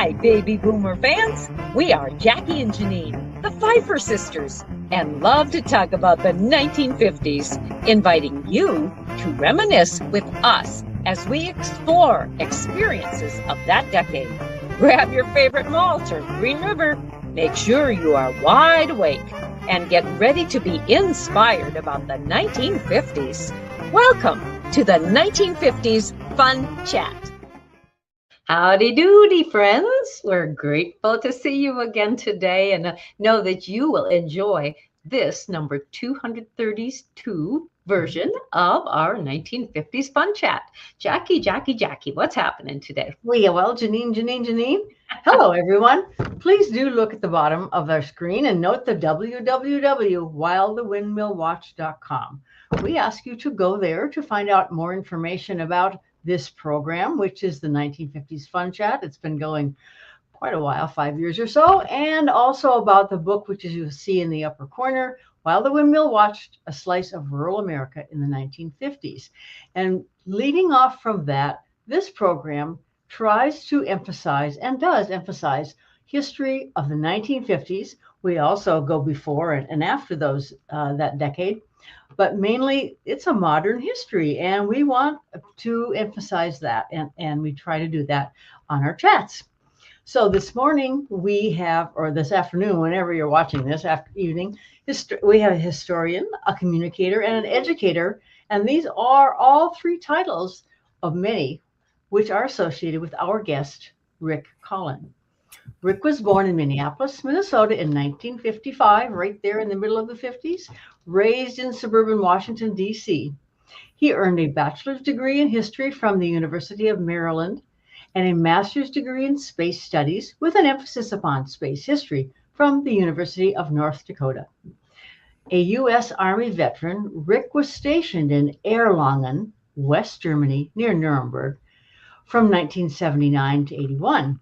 Hi, baby boomer fans. We are Jackie and Janine, the Pfeiffer sisters, and love to talk about the 1950s, inviting you to reminisce with us as we explore experiences of that decade. Grab your favorite malt or Green River. Make sure you are wide awake and get ready to be inspired about the 1950s. Welcome to the 1950s Fun Chat. Howdy doody, friends. We're grateful to see you again today and know that you will enjoy this number 232 version of our 1950s Fun Chat. Jackie, what's happening today? Well, Janine. Hello, everyone. Please do look at the bottom of our screen and note the www.whilethewindmillwatch.com. We ask you to go there to find out more information about this program, which is the 1950s Fun Chat. It's been going quite a while, 5 years or so, and also about the book, which is you'll see in the upper corner, While the Windmill Watched, A Slice of Rural America in the 1950s. And leading off from that, this program tries to emphasize and does emphasize history of the 1950s. We also go before and after those that decade, but mainly it's a modern history, and we want to emphasize that, and we try to do that on our chats. So this morning we have, or this afternoon, whenever you're watching this, after evening, we have a historian, a communicator, and an educator, and these are all three titles of many which are associated with our guest, Rick Collin. Rick was born in Minneapolis, Minnesota in 1955, right there in the middle of the 50s, raised in suburban Washington, D.C. He earned a bachelor's degree in history from the University of Maryland and a master's degree in space studies with an emphasis upon space history from the University of North Dakota. A U.S. Army veteran, Rick was stationed in Erlangen, West Germany, near Nuremberg, from 1979 to 81.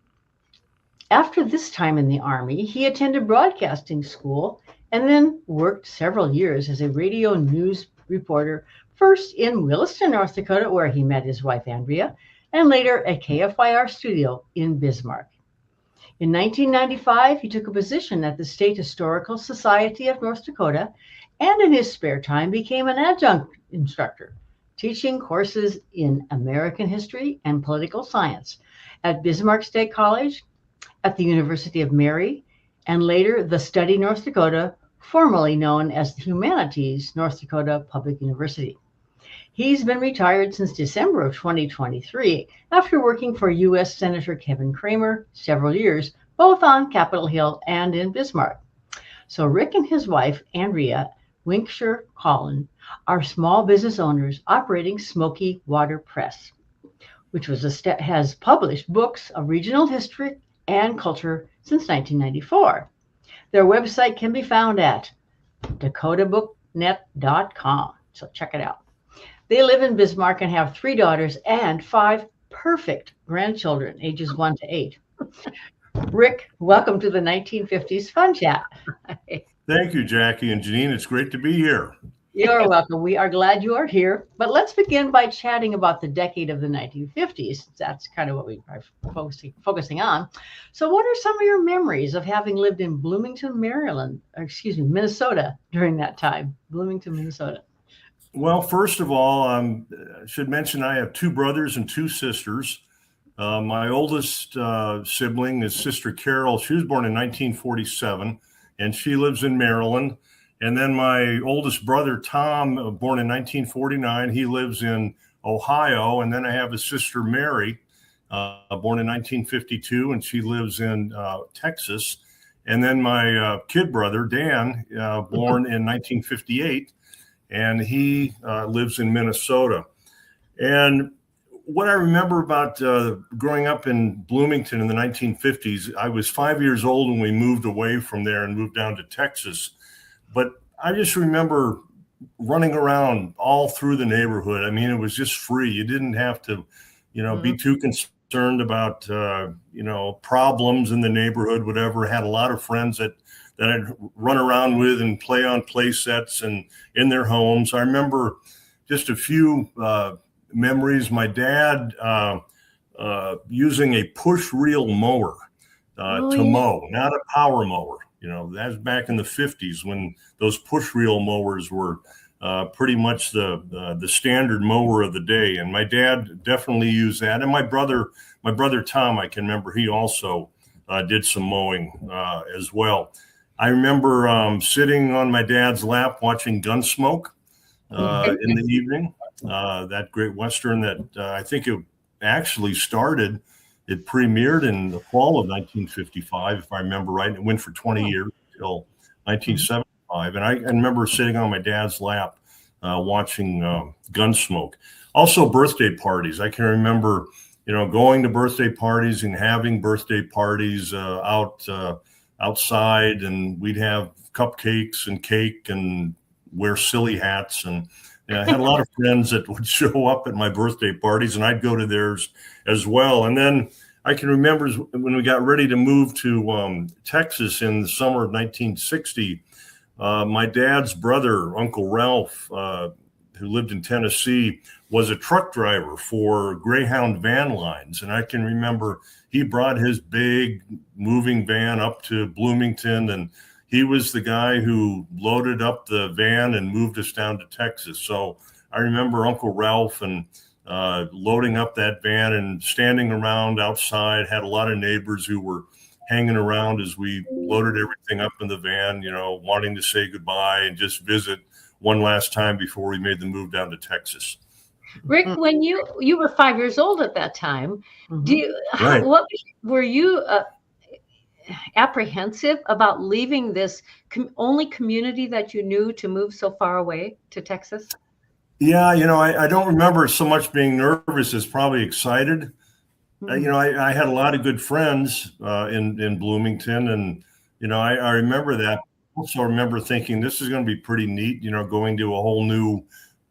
After this time in the Army, he attended broadcasting school and then worked several years as a radio news reporter, first in Williston, North Dakota, where he met his wife, Andrea, and later at KFYR studio in Bismarck. In 1995, he took a position at the State Historical Society of North Dakota, and in his spare time became an adjunct instructor, teaching courses in American history and political science at Bismarck State College, at the University of Mary, and later the Study North Dakota, formerly known as the Humanities North Dakota Public University. He's been retired since December of 2023 after working for U.S. Senator Kevin Cramer several years, both on Capitol Hill and in Bismarck. So Rick and his wife, Andrea Winkshire Collin, are small business owners operating Smoky Water Press, which has published books of regional history and culture since 1994. Their website can be found at dakotabooknet.com, so check it out. They live in Bismarck and have 3 daughters and 5 perfect grandchildren, ages 1 to 8. Rick, welcome to the 1950s Fun Chat. Thank you, Jackie and Janine. It's great to be here. You're welcome. We are glad you are here. But let's begin by chatting about the decade of the 1950s. That's kind of what we are focusing on. So what are some of your memories of having lived in Minnesota during that time? Bloomington, Minnesota. Well, first of all, I should mention I have 2 brothers and 2 sisters. My oldest sibling is Sister Carol. She was born in 1947, and she lives in Maryland. And then my oldest brother, Tom, born in 1949, he lives in Ohio. And then I have a sister, Mary, born in 1952, and she lives in Texas. And then my kid brother, Dan, born in 1958, and he lives in Minnesota. And what I remember about growing up in Bloomington in the 1950s, I was 5 years old when we moved away from there and moved down to Texas. But I just remember running around all through the neighborhood. I mean, it was just free. You didn't have to, be too concerned about, problems in the neighborhood, whatever. I had a lot of friends that I'd run around with and play on play sets and in their homes. I remember just a few memories. My dad using a push reel mower. to mow, not a power mower. That's back in the 50s when those push reel mowers were pretty much the standard mower of the day. And my dad definitely used that. And my brother Tom, I can remember, he also did some mowing as well. I remember sitting on my dad's lap watching Gunsmoke in the evening, that great Western that I think it actually started. It premiered in the fall of 1955, if I remember right. It went for 20 years until 1975. And I remember sitting on my dad's lap watching Gunsmoke. Also birthday parties. I can remember, going to birthday parties and having birthday parties outside, and we'd have cupcakes and cake and wear silly hats. And I had a lot of friends that would show up at my birthday parties, and I'd go to theirs as well. And then I can remember when we got ready to move to Texas in the summer of 1960, my dad's brother, Uncle Ralph, who lived in Tennessee, was a truck driver for Greyhound van lines. And I can remember he brought his big moving van up to Bloomington, and he was the guy who loaded up the van and moved us down to Texas. So I remember Uncle Ralph and loading up that van and standing around outside, had a lot of neighbors who were hanging around as we loaded everything up in the van, wanting to say goodbye and just visit one last time before we made the move down to Texas. Rick, when you were 5 years old at that time, Right. what were you apprehensive about leaving this only community that you knew to move so far away to Texas? Yeah, I don't remember so much being nervous as probably excited. I had a lot of good friends in Bloomington, and I remember that. Also remember thinking this is going to be pretty neat, going to a whole new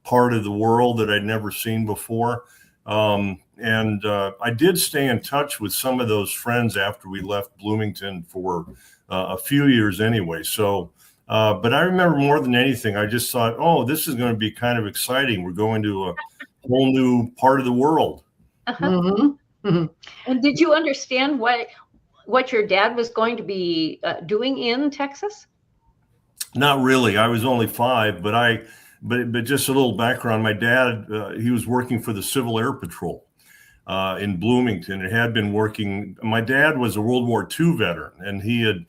part of the world that I'd never seen before. And I did stay in touch with some of those friends after we left Bloomington for a few years anyway. So, but I remember more than anything, I just thought, oh, this is going to be kind of exciting. We're going to a whole new part of the world. And did you understand what your dad was going to be doing in Texas? Not really. I was only 5, but just a little background. My dad, he was working for the Civil Air Patrol in Bloomington. It had been working. My dad was a World War II veteran, and he had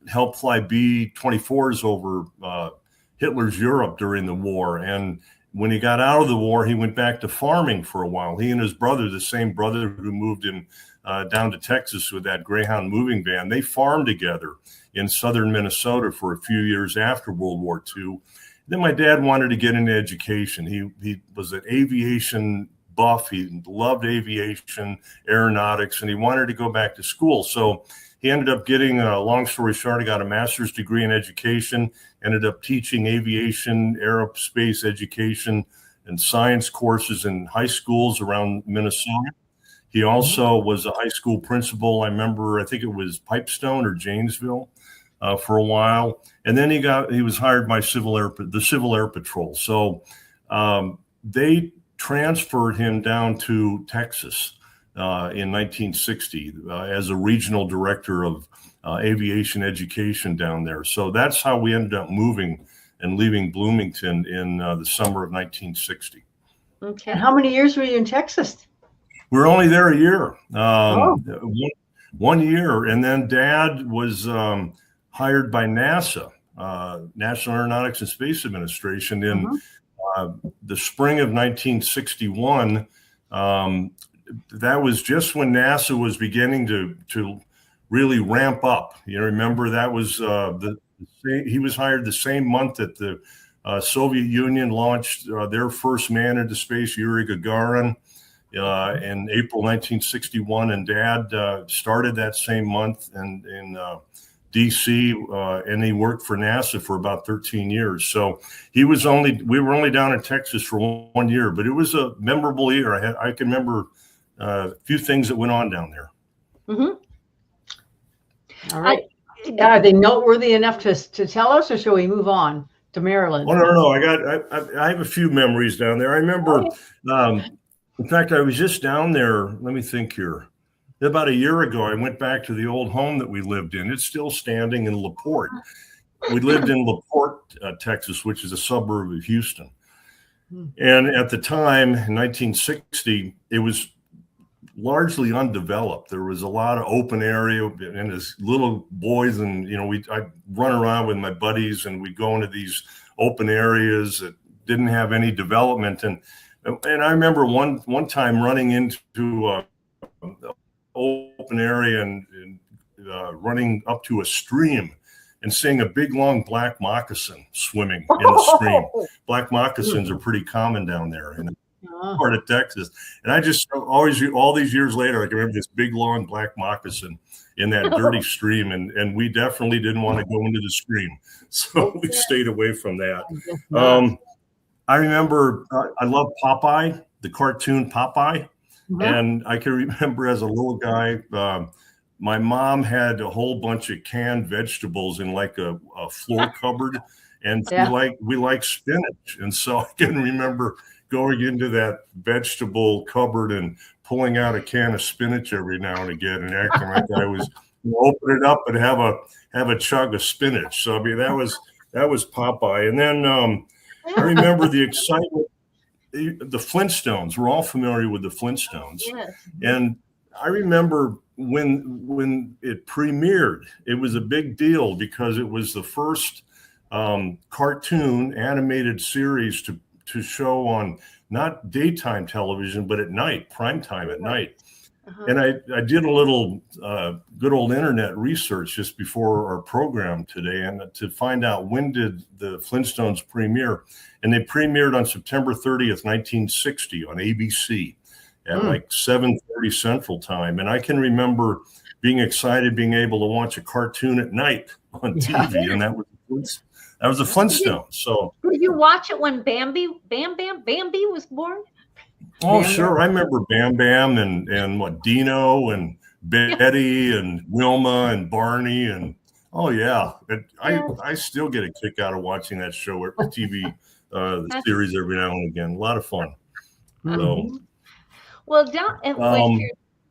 helped fly B-24s over Hitler's Europe during the war. And when he got out of the war, he went back to farming for a while. He and his brother, the same brother who moved him down to Texas with that Greyhound moving van, they farmed together in southern Minnesota for a few years after World War II. Then my dad wanted to get into education. He was an aviation buff. He loved aviation, aeronautics, and he wanted to go back to school. So he ended up getting, long story short, he got a master's degree in education, ended up teaching aviation, aerospace education, and science courses in high schools around Minnesota. He also was a high school principal. I remember, I think it was Pipestone or Janesville for a while. And then he was hired by the Civil Air Patrol. So they transferred him down to Texas in 1960 as a regional director of aviation education down there. So that's how we ended up moving and leaving Bloomington in the summer of 1960. Okay. And how many years were you in Texas? We were only there a year, 1 year. And then Dad was hired by NASA, National Aeronautics and Space Administration, in the spring of 1961. That was just when NASA was beginning to really ramp up. Remember that was he was hired the same month that the Soviet Union launched their first man into space, Yuri Gagarin, in April 1961, and Dad started that same month in DC, and he worked for NASA for about 13 years. So we were only down in Texas for 1 year, but it was a memorable year. I can remember a few things that went on down there. All right. Are they noteworthy enough to tell us, or shall we move on to Maryland? Oh, no. I have a few memories down there. I remember, in fact, I was just down there. Let me think here. About a year ago, I went back to the old home that we lived in. It's still standing in LaPorte. We lived in LaPorte, Texas, which is a suburb of Houston. And at the time, in 1960, it was largely undeveloped. There was a lot of open area, and as little boys, and I'd run around with my buddies, and we'd go into these open areas that didn't have any development. And I remember one time running into open area and running up to a stream and seeing a big long black moccasin swimming in the stream. Black moccasins are pretty common down there in part of Texas. And I just always, all these years later, I can remember this big long black moccasin in that dirty stream. And we definitely didn't want to go into the stream. So we stayed away from that. I remember, I love Popeye, the cartoon Popeye. And I can remember as a little guy, my mom had a whole bunch of canned vegetables in like a floor cupboard, and we like spinach. And so I can remember going into that vegetable cupboard and pulling out a can of spinach every now and again and acting like I was open it up and have a chug of spinach. So I mean that was Popeye. And then I remember the excitement. The Flintstones, we're all familiar with the Flintstones. Yes. And I remember when it premiered, it was a big deal because it was the first cartoon animated series to show on not daytime television, but at night, prime time at night. And I did a little good old internet research just before our program today, and to find out when did the Flintstones premiere. And they premiered on September 30th, 1960 on ABC at like 7:30 Central Time. And I can remember being excited, being able to watch a cartoon at night on TV, and that was the Flintstones. So did you watch it when Bambi was born? Oh, sure. I remember Bam Bam and what Dino and Betty and Wilma and Barney and I still get a kick out of watching that show or TV the series every now and again. A lot of fun. So, well,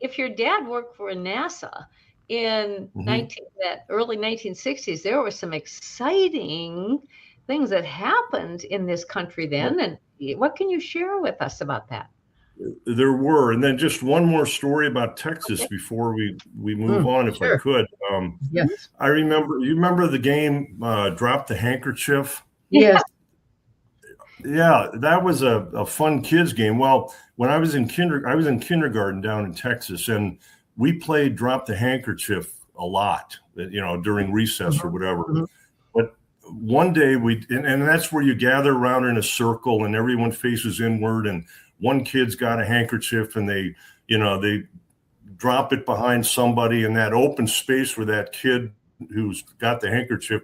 if your dad worked for NASA in that early 1960s, there were some exciting things that happened in this country then. And what can you share with us about that? There were. And then just one more story about Texas before we move on, if I could. Yes. I remember, you remember the game Drop the Handkerchief? Yes. Yeah, that was a fun kids game. Well, when I was in kindergarten down in Texas, and we played Drop the Handkerchief a lot, during recess or whatever. But one day and that's where you gather around in a circle and everyone faces inward, and one kid's got a handkerchief and they drop it behind somebody in that open space where that kid who's got the handkerchief,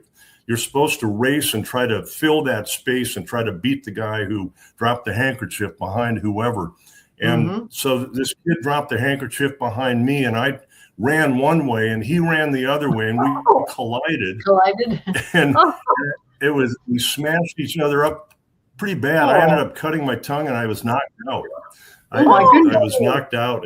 you're supposed to race and try to fill that space and try to beat the guy who dropped the handkerchief behind whoever. And so this kid dropped the handkerchief behind me, and I ran one way and he ran the other way, and we collided. And we smashed each other up pretty bad. I ended up cutting my tongue and I was knocked out. I was knocked out.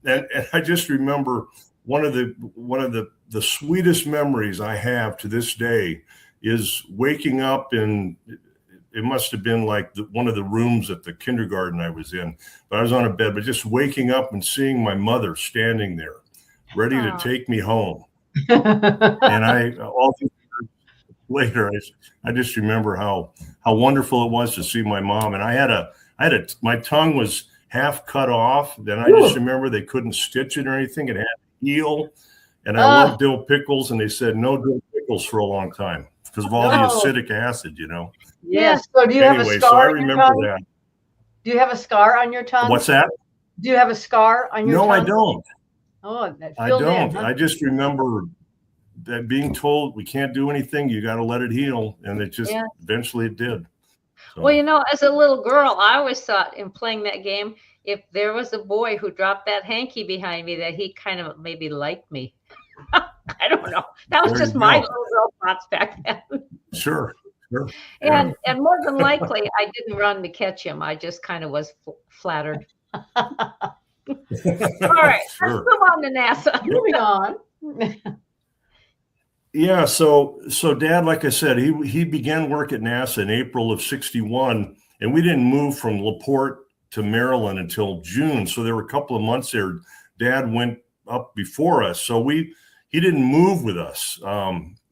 And I just remember one of the sweetest memories I have to this day is waking up in, it must have been like one of the rooms at the kindergarten I was in, but I was on a bed, but just waking up and seeing my mother standing there ready to take me home. And all these years later, I just remember how wonderful it was to see my mom. And my tongue was half cut off. Then I just remember they couldn't stitch it or anything. It had to heal. And I love dill pickles, and they said no dill pickles for a long time because of all the acidic acid, Yes. So do you have a scar? So I remember that. Do you have a scar on your tongue? What's that? Do you have a scar on your tongue? No, I don't. Oh, I don't. I just remember that being told we can't do anything. You got to let it heal, and it just eventually it did. So. Well, as a little girl, I always thought in playing that game, if there was a boy who dropped that hanky behind me, that he kind of maybe liked me. I don't know. That was just my little girl thoughts back then. Sure. And more than likely, I didn't run to catch him. I just kind of was flattered. All right, Sure. let's move on to NASA. Moving on. Yeah, so Dad, like I said, he began work at NASA in April of '61, and we didn't move from LaPorte to Maryland until June. So there were a couple of months there. Dad went up before us, so he didn't move with us.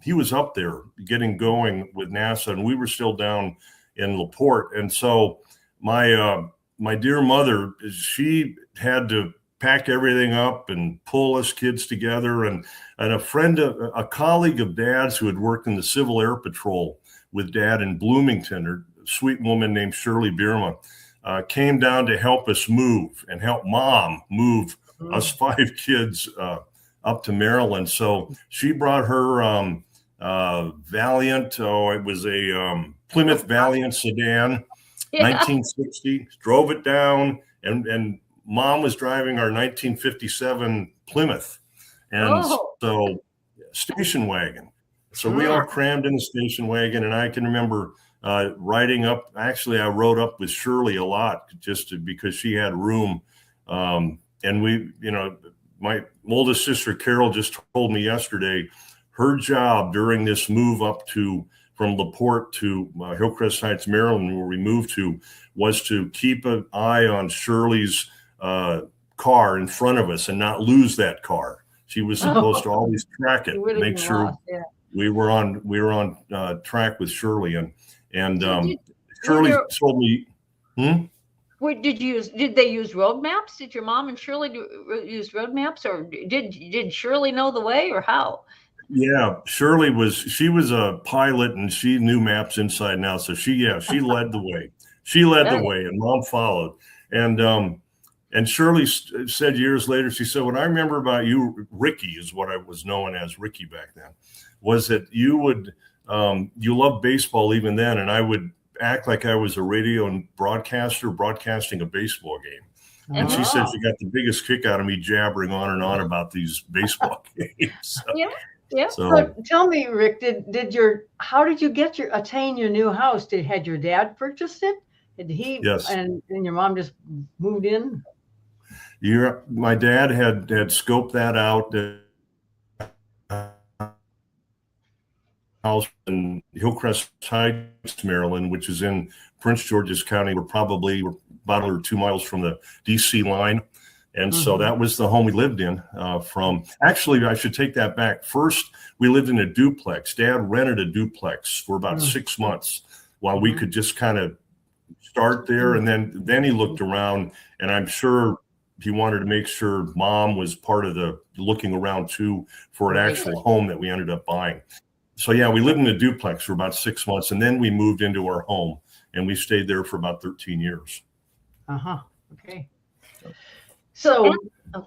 He was up there getting going with NASA, and we were still down in LaPorte. And so my dear mother, she had to pack everything up and pull us kids together. And a colleague of Dad's who had worked in the Civil Air Patrol with Dad in Bloomington, a sweet woman named Shirley Bierma, came down to help us move and help Mom move us 5 kids up to Maryland. So she brought her Valiant, it was a Plymouth Valiant sedan, 1960, drove it down, and Mom was driving our 1957 Plymouth, and so station wagon. So we all crammed in the station wagon, and I can remember riding up. Actually, I rode up with Shirley a lot because she had room. And we, my oldest sister Carol just told me yesterday, her job during this move up from LaPorte to Hillcrest Heights, Maryland, where we moved to, was to keep an eye on Shirley's car in front of us and not lose that car. She was supposed to always track it, make sure we were on track with Shirley, and Shirley told me. Did they use road maps? Did your mom and Shirley use road maps, or did Shirley know the way, or how? Yeah, Shirley was a pilot, and she knew maps inside and out. So she led the way. She led the way, and Mom followed. And Shirley said years later, she said, "What I remember about you, Ricky, is what I was known as, Ricky back then, was that you loved baseball even then, and I would act like I was a radio and broadcaster broadcasting a baseball game." And she said she got the biggest kick out of me jabbering on and on about these baseball games. So, yeah. So tell me, Rick, how did you attain your new house? Had your dad purchased it? Did he? Yes. And your mom just moved in? My dad had scoped that out. House in Hillcrest Heights, Maryland, which is in Prince George's County. We're probably about 1 or 2 miles from the DC line. And so that was the home we lived in actually, I should take that back. First, we lived in a duplex. Dad rented a duplex for about 6 months while we could just kind of start there. And then he looked around, and I'm sure he wanted to make sure Mom was part of the looking around too for an actual home that we ended up buying. So yeah, we lived in a duplex for about 6 months, and then we moved into our home, and we stayed there for about 13 years. Okay. So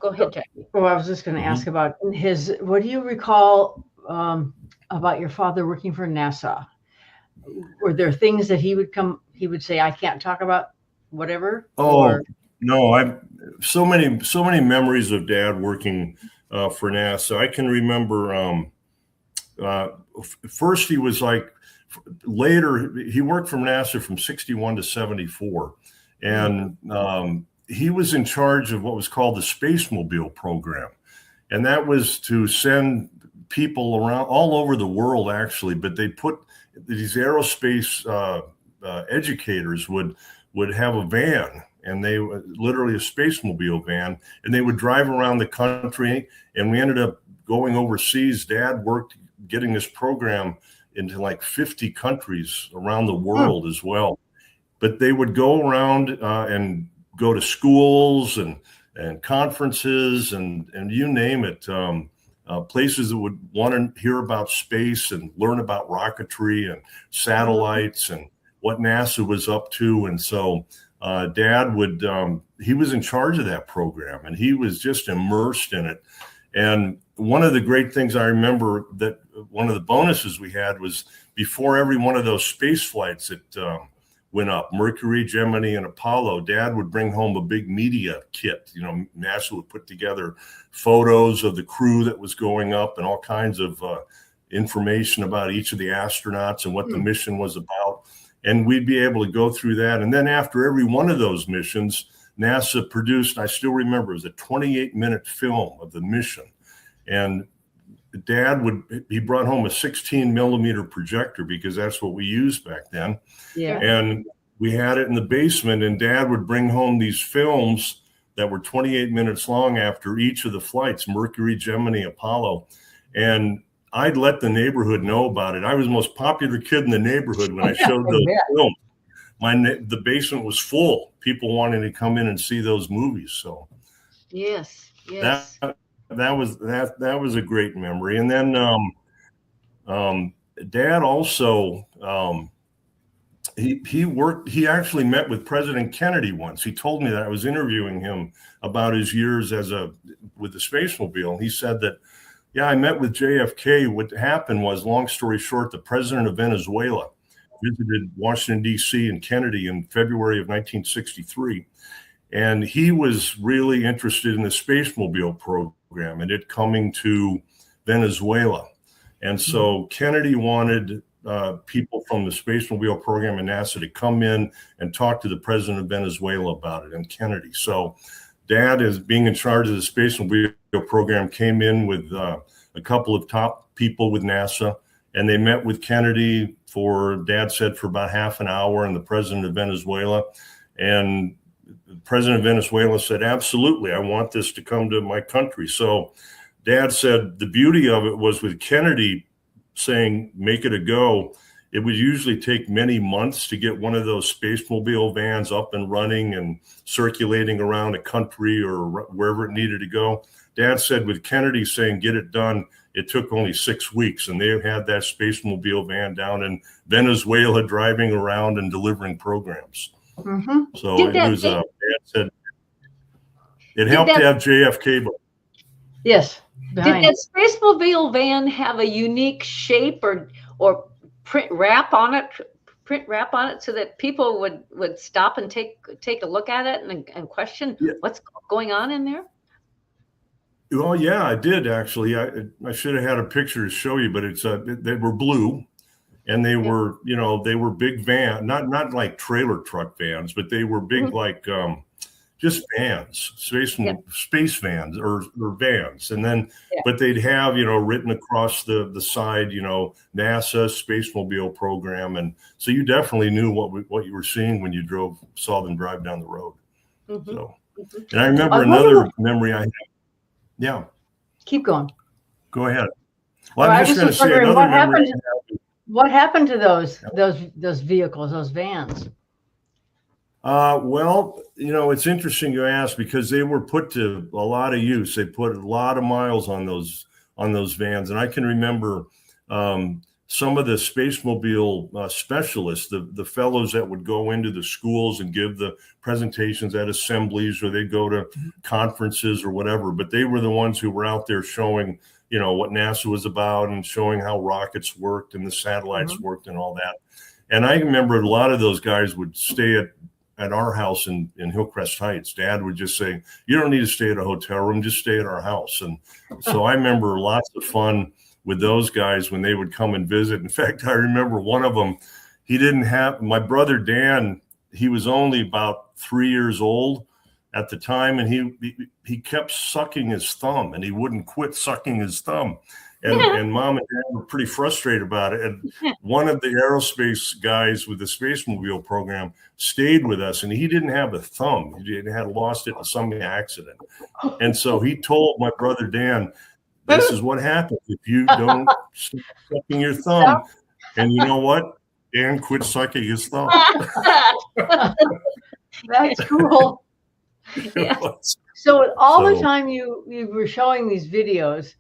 go ahead, Jackie. I was just going to ask about what do you recall about your father working for NASA? Were there things that he would say, I can't talk about, whatever? No, so many memories of Dad working for NASA. I can remember first he was later he worked from NASA from 61 to 74, and he was in charge of what was called the Spacemobile program, and that was to send people around all over the world actually, but they put these aerospace educators would have a van, and they literally a Spacemobile van, and they would drive around the country, and we ended up going overseas. Dad worked getting this program into 50 countries around the world as well. But they would go around and go to schools and conferences and you name it, places that would want to hear about space and learn about rocketry and satellites and what NASA was up to. And so Dad he was in charge of that program, and he was just immersed in it. And one of the great things I remember, that one of the bonuses we had, was before every one of those space flights that went up, Mercury, Gemini, and Apollo, Dad would bring home a big media kit. NASA would put together photos of the crew that was going up and all kinds of information about each of the astronauts and what the mission was about. And we'd be able to go through that. And then after every one of those missions, NASA produced, I still remember, it was a 28-minute film of the mission. And Dad he brought home a 16 millimeter projector because that's what we used back then. Yeah. And we had it in the basement, and Dad would bring home these films that were 28 minutes long after each of the flights, Mercury, Gemini, Apollo. And I'd let the neighborhood know about it. I was the most popular kid in the neighborhood when I showed those films. The basement was full. People wanted to come in and see those movies. So yes. That was a great memory. And then Dad also he actually met with President Kennedy once. He told me that. I was interviewing him about his years with the Spacemobile. He said that, yeah, I met with JFK. What happened was, long story short, the president of Venezuela visited Washington, D.C. and Kennedy in February of 1963. And he was really interested in the Spacemobile program and it coming to Venezuela. And so Kennedy wanted people from the Spacemobile program and NASA to come in and talk to the president of Venezuela about it, and Kennedy. So Dad, as being in charge of the Spacemobile program, came in with a couple of top people with NASA, and they met with Kennedy Dad said, for about half an hour, and the president of Venezuela. And the president of Venezuela said, absolutely, I want this to come to my country. So Dad said the beauty of it was, with Kennedy saying, make it a go, it would usually take many months to get one of those Spacemobile vans up and running and circulating around the country or wherever it needed to go. Dad said with Kennedy saying, get it done, it took only 6 weeks. And they had that Spacemobile van down in Venezuela driving around and delivering programs. Mm-hmm. So Dad said it helped to have JFK. Yes. Did that Spacemobile van have a unique shape or print wrap on it so that people would stop and take a look at it and question what's going on in there? Well, yeah, I did actually. I should have had a picture to show you, but they were blue, and they were they were big van, not like trailer truck vans, but they were big like just vans, space vans or vans, and then but they'd have written across the side NASA Spacemobile program, and so you definitely knew what you were seeing when you saw them drive down the road. Mm-hmm. So, and I remember another memory I had. Yeah. Keep going. Go ahead. Well, I'm just going to say another memory. What happened to those vehicles, those vans? Well, it's interesting you ask, because they were put to a lot of use. They put a lot of miles on those vans, and I can remember some of the Spacemobile specialists, the fellows that would go into the schools and give the presentations at assemblies, or they'd go to conferences or whatever. But they were the ones who were out there showing, what NASA was about and showing how rockets worked and the satellites worked and all that. And I remember a lot of those guys would stay at our house in Hillcrest Heights. Dad would just say, you don't need to stay at a hotel room, just stay at our house. And so I remember lots of fun with those guys when they would come and visit. In fact, I remember one of them, my brother Dan, he was only about 3 years old at the time, and he kept sucking his thumb, and he wouldn't quit sucking his thumb. And Mom and Dad were pretty frustrated about it. And one of the aerospace guys with the Spacemobile program stayed with us, and he didn't have a thumb. He had lost it in some accident. And so he told my brother Dan, this is what happens if you don't stop sucking your thumb. And you know what? Dan quit sucking his thumb. That's cool. Yeah. So the time you were showing these videos,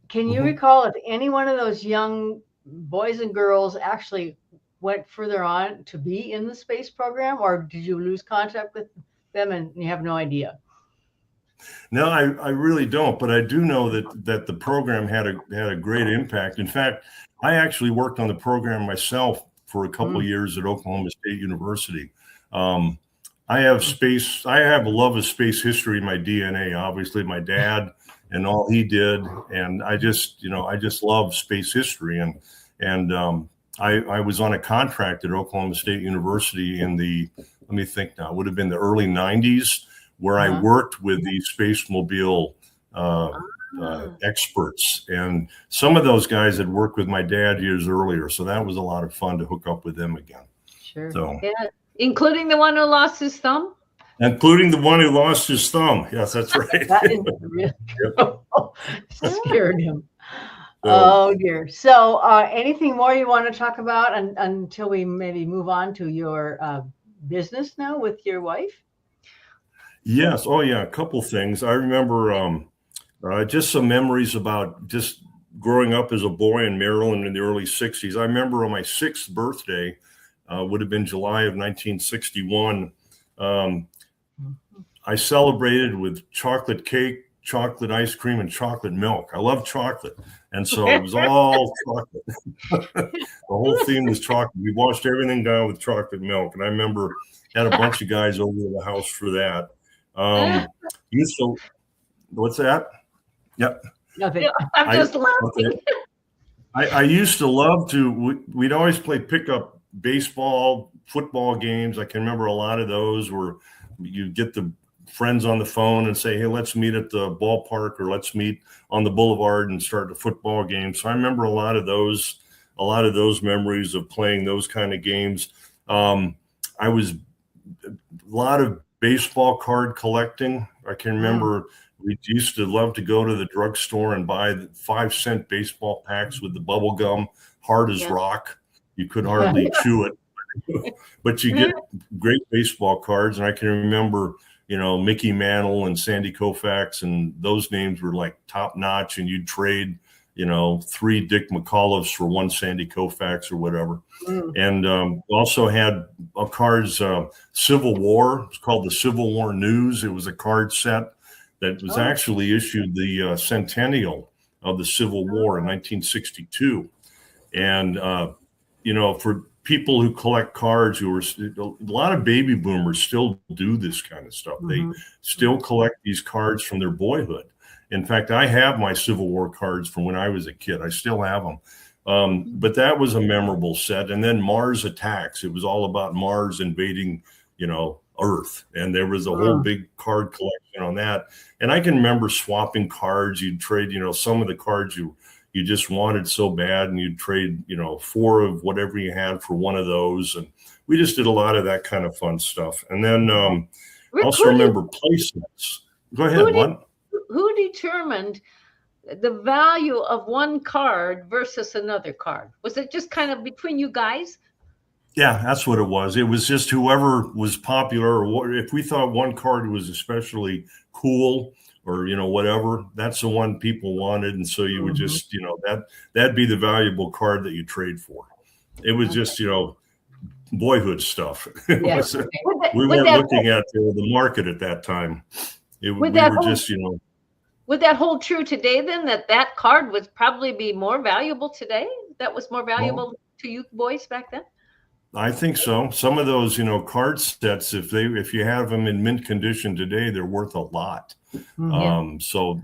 can you recall if any one of those young boys and girls actually went further on to be in the space program, or did you lose contact with them and you have no idea? No, I really don't, but I do know that the program had a great impact. In fact, I actually worked on the program myself for a couple of years at Oklahoma State University. I have a love of space history in my DNA. Obviously, my dad and all he did, and I just love space history. And I was on a contract at Oklahoma State University in the let me think now, it would have been the early 90s, where I worked with these Spacemobile experts. And some of those guys had worked with my dad years earlier. So that was a lot of fun to hook up with them again. Sure. So, Yeah. Including the one who lost his thumb? including the one who lost his thumb. Yes, that's right. That is really scared him. So, Oh dear. So anything more you want to talk about until we maybe move on to your business now with your wife? yes. Oh, yeah. A couple things. I remember just some memories about just growing up as a boy in Maryland in the early 60s. I remember on my 6th birthday, would have been July of 1961. I celebrated with chocolate cake, chocolate ice cream, and chocolate milk. I love chocolate. And so it was all chocolate. The whole theme was chocolate. We washed everything down with chocolate milk. And I remember had a bunch of guys over to the house for that. Used to, what's that? Yep. Nothing. I'm just laughing. I used to love to, we'd always play pickup baseball, football games. I can remember a lot of those where you get the friends on the phone and say, hey, let's meet at the ballpark, or let's meet on the boulevard and start a football game. So I remember a lot of those memories of playing those kind of games. I was a lot of baseball card collecting. I can remember we used to love to go to the drugstore and buy the 5-cent baseball packs with the bubble gum, hard as rock. You could hardly chew it, but you get great baseball cards. And I can remember, Mickey Mantle and Sandy Koufax, and those names were like top notch, and you'd trade, 3 Dick McAuliffes for 1 Sandy Koufax or whatever. And also had cards, Civil War. It's called the Civil War News. It was a card set that was actually issued the centennial of the Civil War in 1962. And, for people who collect cards, who are a lot of baby boomers still do this kind of stuff. They still collect these cards from their boyhood. In fact, I have my Civil War cards from when I was a kid. I still have them. But that was a memorable set. And then Mars Attacks. It was all about Mars invading, Earth. And there was a whole big card collection on that. And I can remember swapping cards. You'd trade, some of the cards you just wanted so bad, and you'd trade, 4 of whatever you had for 1 of those. And we just did a lot of that kind of fun stuff. And then also remember play sets. Go ahead. Who determined the value of one card versus another card? Was it just kind of between you guys? Yeah, that's what it was. It was just whoever was popular, or if we thought one card was especially cool, or whatever, that's the one people wanted. And so you would just, that'd be the valuable card that you trade for. It was just, boyhood stuff. We weren't looking at the market at that time. Would that hold true today then, that card would probably be more valuable today? That was more valuable to you boys back then? I think so. Some of those, card sets, if you have them in mint condition today, they're worth a lot. So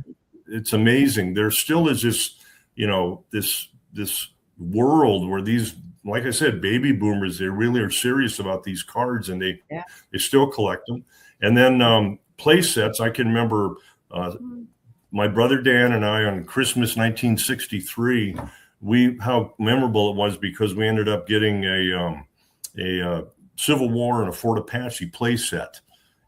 it's amazing. There still is this, this world where these, like I said, baby boomers, they really are serious about these cards, and they still collect them. And then play sets. I can remember my brother Dan and I on Christmas 1963. How memorable it was, because we ended up getting a Civil War and a Fort Apache play set.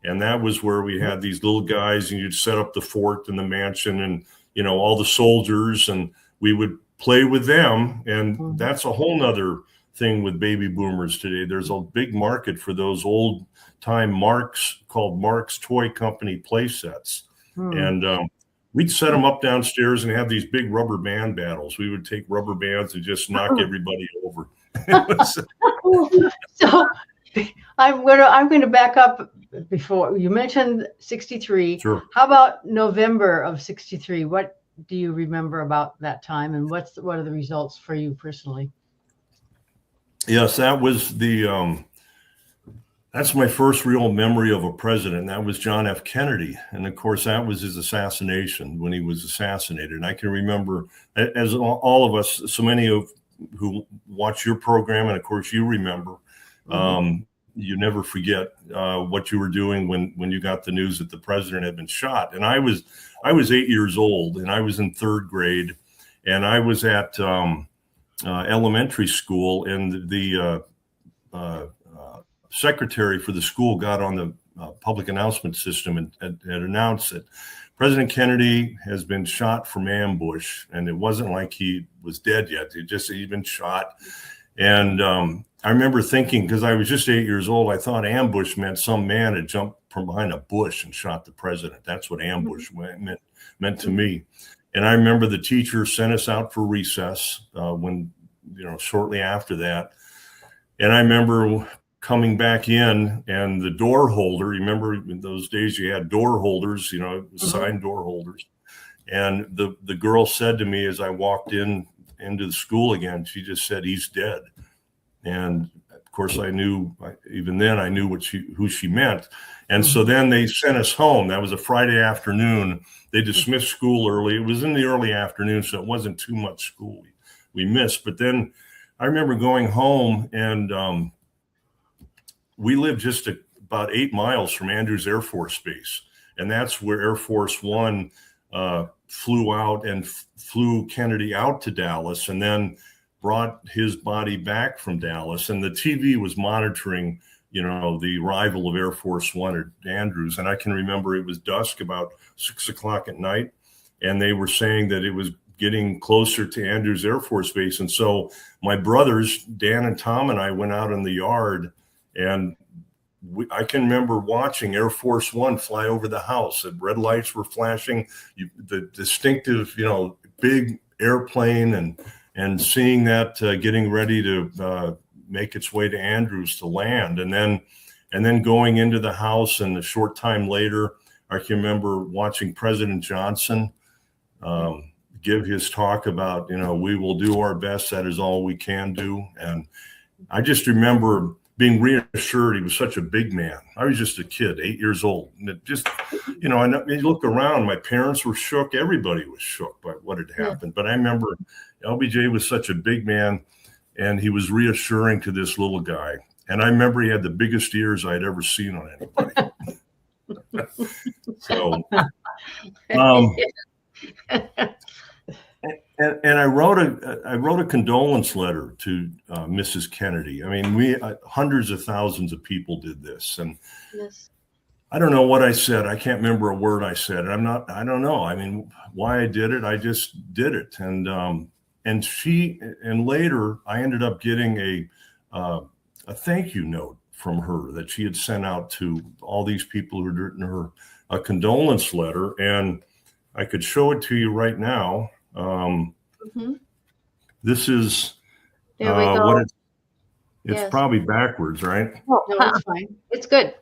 And that was where we had these little guys, and you'd set up the fort and the mansion and, all the soldiers, and we would play with them. And that's a whole nother thing with baby boomers today. There's a big market for those old time Marks, called Mark's Toy Company play sets. And we'd set them up downstairs and have these big rubber band battles. We would take rubber bands and just knock everybody over. So I'm going to back up. Before you mentioned 63. Sure. How about November of 63? What do you remember about that time, and what are the results for you personally? Yes, that was that's my first real memory of a president. That was John F. Kennedy. And of course, that was his assassination, when he was assassinated. And I can remember, as all of us, so many of who watch your program, and of course you remember, you never forget what you were doing when you got the news that the president had been shot. And I was 8 years old, and I was in third grade, and I was at elementary school, and the secretary for the school got on the public announcement system and announced that President Kennedy has been shot from ambush. And it wasn't like he was dead yet. He'd been shot. And I remember thinking, because I was just 8 years old, I thought ambush meant some man had jumped from behind a bush and shot the president. That's what ambush meant to me. And I remember the teacher sent us out for recess shortly after that. And I remember coming back in, and the door holder, you remember in those days you had door holders, signed door holders. And the girl said to me as I walked into the school again, she just said, "He's dead." And of course I knew, even then I knew who she meant. And so then they sent us home. That was a Friday afternoon. They dismissed school early. It was in the early afternoon, so it wasn't too much school we missed. But then I remember going home, and we lived just about 8 miles from Andrews Air Force Base. And that's where Air Force One flew out and flew Kennedy out to Dallas, and then brought his body back from Dallas. And the TV was monitoring, the arrival of Air Force One at Andrews. And I can remember it was dusk, about 6 o'clock at night. And they were saying that it was getting closer to Andrews Air Force Base. And so my brothers, Dan and Tom, and I went out in the yard, and I can remember watching Air Force One fly over the house. The red lights were flashing, the distinctive, big airplane, and seeing that getting ready to make its way to Andrews to land. And then going into the house, and a short time later, I can remember watching President Johnson give his talk about, we will do our best. That is all we can do. And I just remember being reassured. He was such a big man. I was just a kid, 8 years old. And it just, you look around, my parents were shook. Everybody was shook by what had happened. Yeah. But I remember LBJ was such a big man, and he was reassuring to this little guy. And I remember he had the biggest ears I'd ever seen on anybody. So, and I wrote a condolence letter to Mrs. Kennedy. I mean, we hundreds of thousands of people did this, and yes. I don't know what I said. I can't remember a word I said. I don't know. I mean, why I did it. I just did it, and later I ended up getting a thank you note from her that she had sent out to all these people who had written her a condolence letter, and I could show it to you right now. This is what it's yes. Probably backwards, right? Oh, no, it's fine. It's good.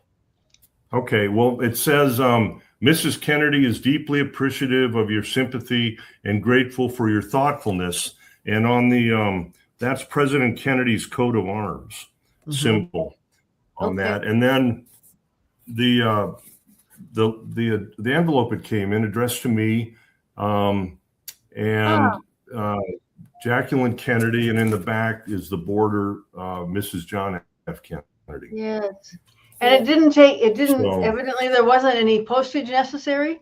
Okay. Well, it says, Mrs. Kennedy is deeply appreciative of your sympathy and grateful for your thoughtfulness. And on the, that's President Kennedy's coat of arms symbol on that. And then the envelope it came in addressed to me, Jacqueline Kennedy, and in the back is the border, Mrs. John F. Kennedy. Yes. And evidently there wasn't any postage necessary?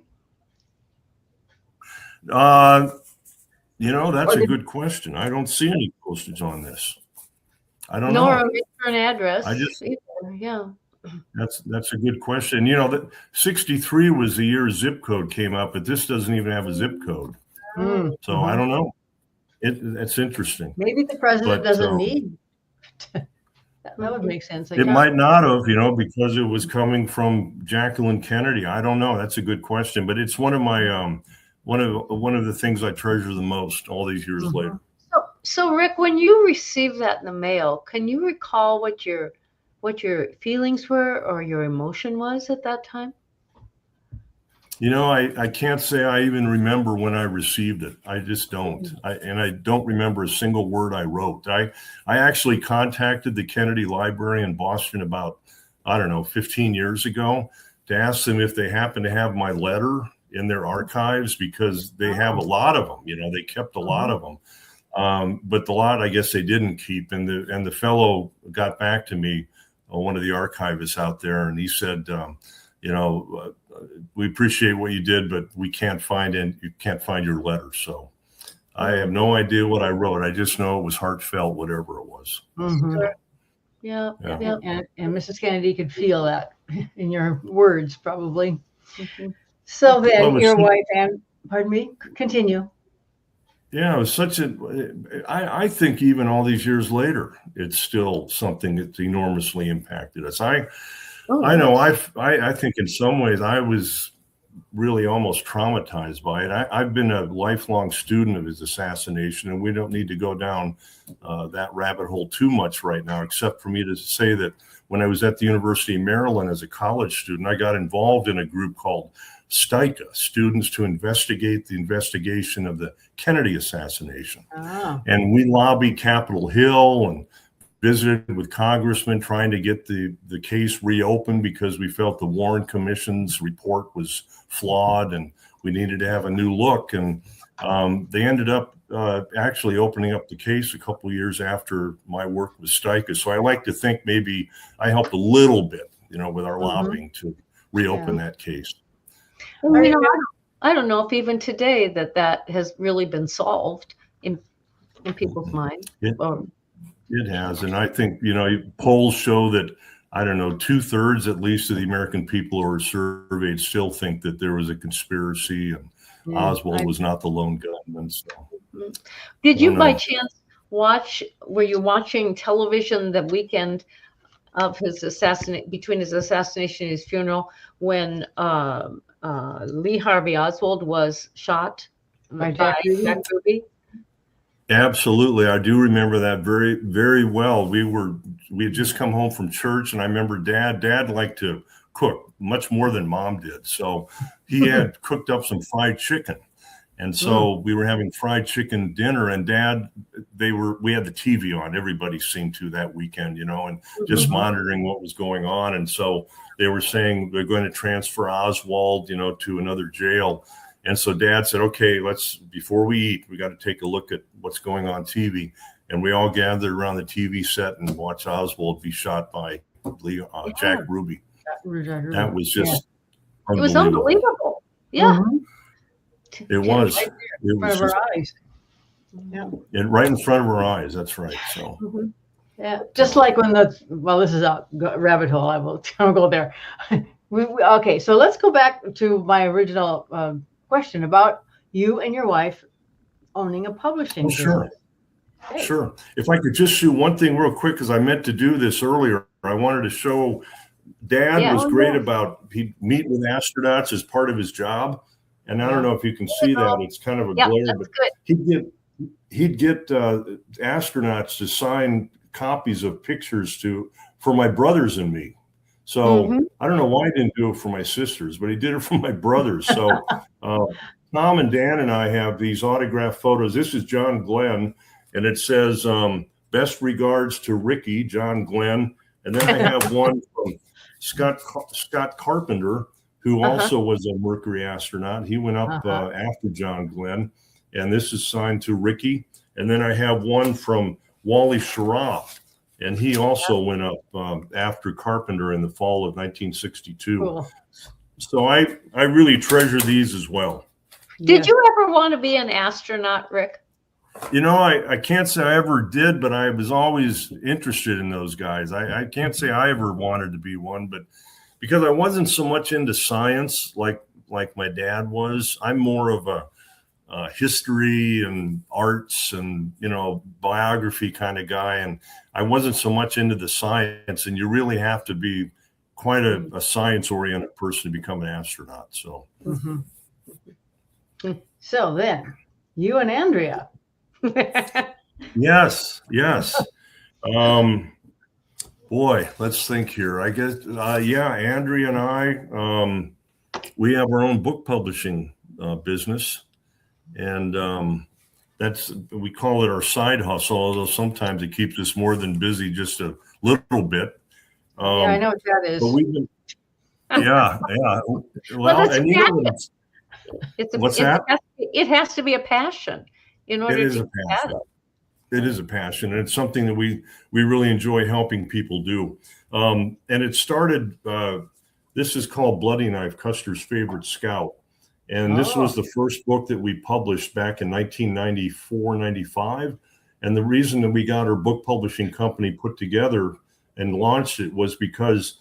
That's a good question. I don't see any postage on this. I don't know. Nor a return address. Yeah. That's a good question. That 63 was the year zip code came up, but this doesn't even have a zip code. So I don't know. It's interesting. Maybe the president doesn't need. That would make sense. It might not have, because it was coming from Jacqueline Kennedy. I don't know. That's a good question, but it's one of my one of the things I treasure the most all these years later. So Rick, when you received that in the mail, can you recall what your feelings were or your emotion was at that time? I can't say I even remember when I received it. I just don't. I don't remember a single word I wrote. I actually contacted the Kennedy Library in Boston about, 15 years ago to ask them if they happen to have my letter in their archives, because they have a lot of them. They kept a lot of them. But the lot, I guess they didn't keep. And the fellow got back to me one of the archivists out there, and he said, we appreciate what you did, but we can't find you can't find your letter. So I have no idea what I wrote. I just know it was heartfelt, whatever it was. Mm-hmm. Yeah. And Mrs. Kennedy could feel that in your words, probably. Mm-hmm. So then your wife, and pardon me, continue. Yeah, it was I think even all these years later, it's still something that's enormously impacted us. I think in some ways I was really almost traumatized by it. I've been a lifelong student of his assassination, and we don't need to go down that rabbit hole too much right now, except for me to say that when I was at the University of Maryland as a college student, I got involved in a group called STICA, Students to Investigate the Investigation of the Kennedy Assassination. Oh. And we lobbied Capitol Hill and visited with congressmen trying to get the case reopened because we felt the Warren Commission's report was flawed and we needed to have a new look. And they ended up actually opening up the case a couple of years after my work with STICA. So I like to think maybe I helped a little bit, with our lobbying to reopen that case. And, I don't know if even today that has really been solved in people's minds. It has. And I think, polls show that, 2/3 at least of the American people who are surveyed still think that there was a conspiracy and Oswald was not the lone gunman. So, did you by chance were you watching television the weekend of his between his assassination and his funeral when Lee Harvey Oswald was shot by Jack Ruby? Absolutely. I do remember that very, very well. We had just come home from church, and I remember Dad liked to cook much more than Mom did. So he had cooked up some fried chicken. And so we were having fried chicken dinner, and we had the TV on. Everybody seemed to that weekend, and just monitoring what was going on. And so they were saying they're going to transfer Oswald, to another jail. And so Dad said, okay, before we eat, we got to take a look at what's going on TV. And we all gathered around the TV set and watched Oswald be shot by Jack Ruby. That was just unbelievable. It was unbelievable. Yeah. Mm-hmm. It was. Right in front of our eyes. Yeah. Right in front of our eyes. That's right. So. Mm-hmm. Yeah. Just like when this is a rabbit hole. I won't go there. Okay. So let's go back to my original question about you and your wife owning a publishing business. Sure. Hey. Sure. If I could just shoot one thing real quick, because I meant to do this earlier. I wanted to show Dad was great about he'd meet with astronauts as part of his job. And I don't know if you can see that. It's kind of a glare, but he'd get astronauts to sign copies of pictures for my brothers and me. So I don't know why he didn't do it for my sisters, but he did it for my brothers. So Tom and Dan and I have these autographed photos. This is John Glenn, and it says, best regards to Ricky, John Glenn. And then I have one from Scott Carpenter, who also was a Mercury astronaut. He went up after John Glenn, and this is signed to Ricky. And then I have one from Wally Schirra, and he also went up after Carpenter in the fall of 1962. Cool. So I really treasure these as well. Did you ever want to be an astronaut, Rick? I can't say I ever did, but I was always interested in those guys. I can't say I ever wanted to be one, but because I wasn't so much into science like my dad was, I'm more of a history and arts and, biography kind of guy. And I wasn't so much into the science, and you really have to be quite a science-oriented person to become an astronaut. So, So then, you and Andrea. Yes. Boy, let's think here. I guess, Andrea and I, we have our own book publishing business, and we call it our side hustle, although sometimes it keeps us more than busy just a little bit. I know what that is. But we've been, Well, and what's that? It has to be a passion in order to have it. It is a passion, and it's something that we really enjoy helping people do. And it started, this is called Bloody Knife, Custer's Favorite Scout. And this was the first book that we published back in 1994, 95. And the reason that we got our book publishing company put together and launched it was because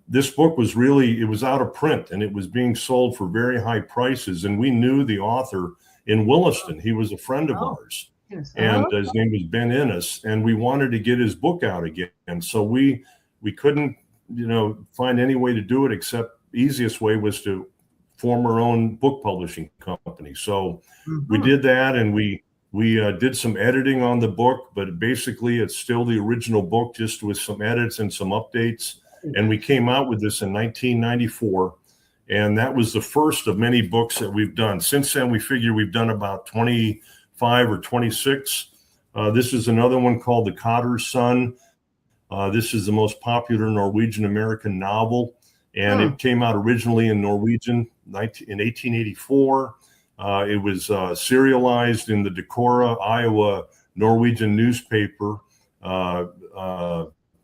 this book was really, it was out of print and it was being sold for very high prices. And we knew the author in Williston. He was a friend of ours. And his name was Ben Innes. And we wanted to get his book out again. And so we couldn't, find any way to do it except easiest way was to form our own book publishing company. So we did that, and we did some editing on the book, but basically it's still the original book, just with some edits and some updates. And we came out with this in 1994, and that was the first of many books that we've done. Since then, we figure we've done about 25 or 26. This is another one called The Cotter's Son. This is the most popular Norwegian-American novel, and it came out originally in Norwegian in 1884. It was serialized in the Dakota, Iowa Norwegian newspaper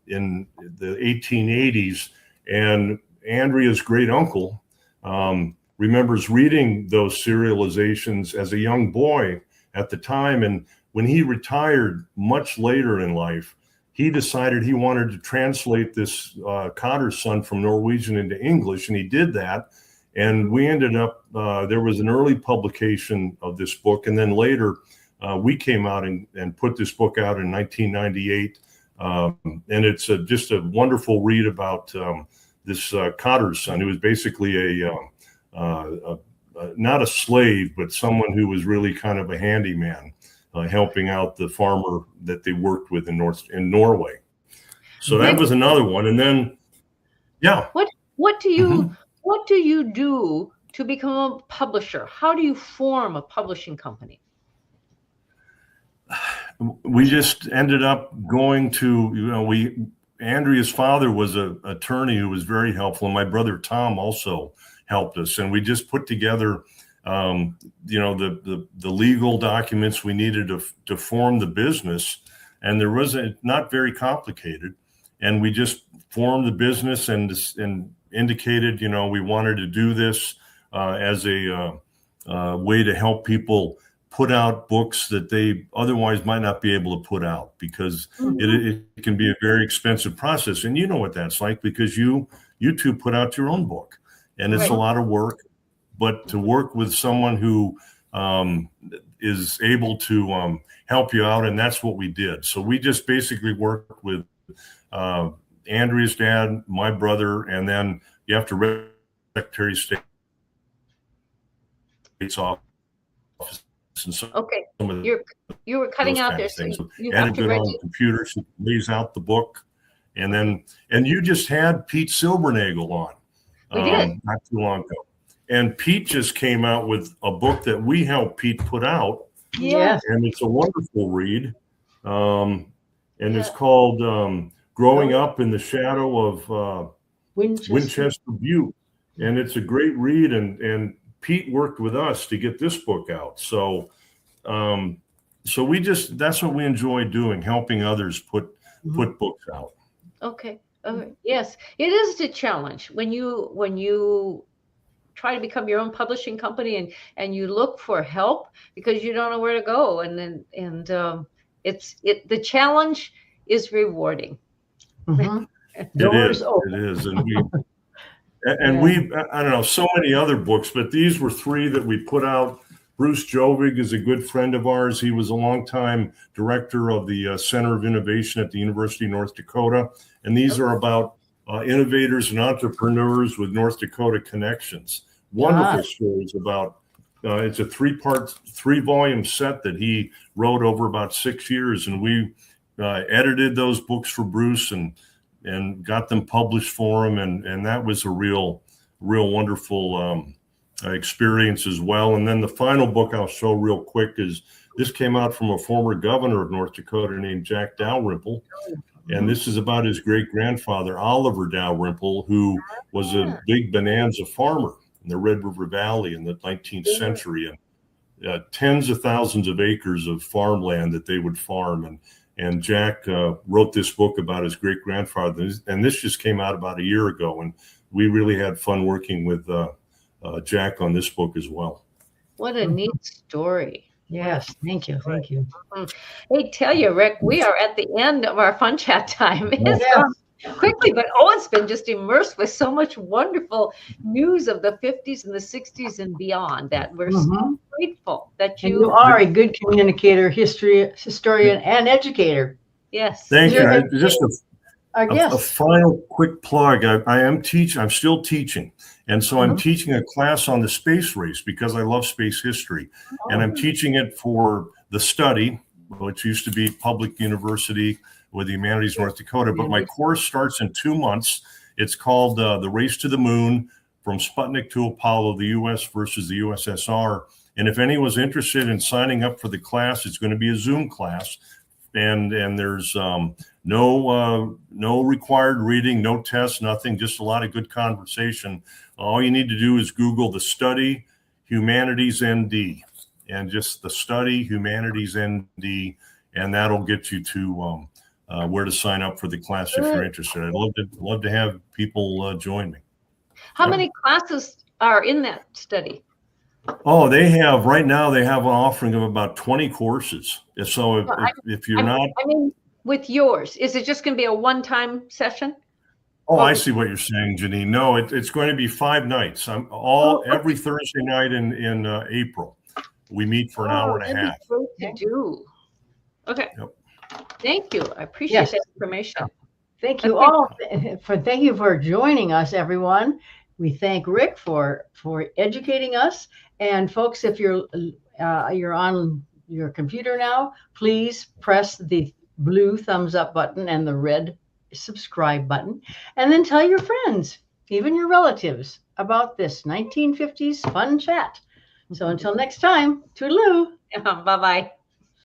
in the 1880s. And Andrea's great uncle remembers reading those serializations as a young boy at the time. And when he retired much later in life, he decided he wanted to translate this Cotter's Son from Norwegian into English, and he did that. And we ended up, there was an early publication of this book, and then later we came out and put this book out in 1998. And it's just a wonderful read about this Cotter's son, who was basically not a slave, but someone who was really kind of a handyman, helping out the farmer that they worked with in Norway. So that was another one. And then, What do you do to become a publisher? How do you form a publishing company? We just ended up going to, Andrea's father was an attorney who was very helpful, and my brother Tom also helped us. And we just put together, the legal documents we needed to form the business. And there was not very complicated. And we just formed the business and indicated, we wanted to do this as a way to help people put out books that they otherwise might not be able to put out, because it can be a very expensive process. And you know what that's like, because you two put out your own book, and it's a lot of work. But to work with someone who is able to help you out, and that's what we did. So we just basically worked with Andrea's dad, my brother, and then you have to Secretary of State's office. Okay, you were cutting out there. So you have to on the computer, so lays out the book, and you just had Pete Silbernagel on. We did not too long ago, and Pete just came out with a book that we helped Pete put out. Yeah, and it's a wonderful read, and it's called "Growing Up in the Shadow of Winchester Butte," and it's a great read. And Pete worked with us to get this book out. So that's what we enjoy doing, helping others put books out. Okay. Yes, it is a challenge when you try to become your own publishing company and you look for help because you don't know where to go. And the challenge is rewarding. It is. And we I don't know, so many other books, but these were three that we put out. Bruce Jovig is a good friend of ours. He was a longtime director of the Center of Innovation at the University of North Dakota. And these are about innovators and entrepreneurs with North Dakota connections. Wonderful stories about, it's a three-volume set that he wrote over about 6 years. And we edited those books for Bruce and got them published for him. And that was a real wonderful experience as well. And then the final book I'll show real quick is, this came out from a former governor of North Dakota named Jack Dalrymple. And this is about his great-grandfather, Oliver Dalrymple, who was a big bonanza farmer in the Red River Valley in the 19th century. And tens of thousands of acres of farmland that they would farm. And Jack wrote this book about his great-grandfather, and this just came out about a year ago, and we really had fun working with Jack on this book as well. What a neat story. Yes, thank you. Thank you. Hey, tell you, Rick, we are at the end of our fun chat time. It's Yes. gone quickly, but it's been just immersed with so much wonderful news of the 50s and the 60s and beyond that we're so grateful that And you are a good communicator, historian, and educator. Yes. Thank you. Just Yes. a final quick plug. I'm still teaching. And so I'm teaching a class on the space race because I love space history. And I'm teaching it for the study, which used to be Public University with the Humanities North Dakota. But my course starts in 2 months. It's called The Race to the Moon, from Sputnik to Apollo, the U.S. versus the USSR. And if anyone's interested in signing up for the class, it's going to be a Zoom class. And there's no required reading, no tests, nothing, just a lot of good conversation. All you need to do is Google the study Humanities ND, and just the study Humanities ND, and that'll get you to where to sign up for the class if you're interested. I'd love to have people join me. How many classes are in that study? Oh, right now they have an offering of about 20 courses. So if you're not, I mean, with yours, is it just going to be a one-time session? Oh, I see what you're saying, Janine. No, it's going to be 5 nights. Every Thursday night in April. We meet for an hour and a half. Great to do. Okay. Yep. Thank you. I appreciate that information. Thank you all thank you for joining us, everyone. We thank Rick for educating us. And folks, if you're on your computer now, please press the blue thumbs up button and the red subscribe button, and then tell your friends, even your relatives, about this 1950s fun chat. So until next time, toodaloo. Bye-bye.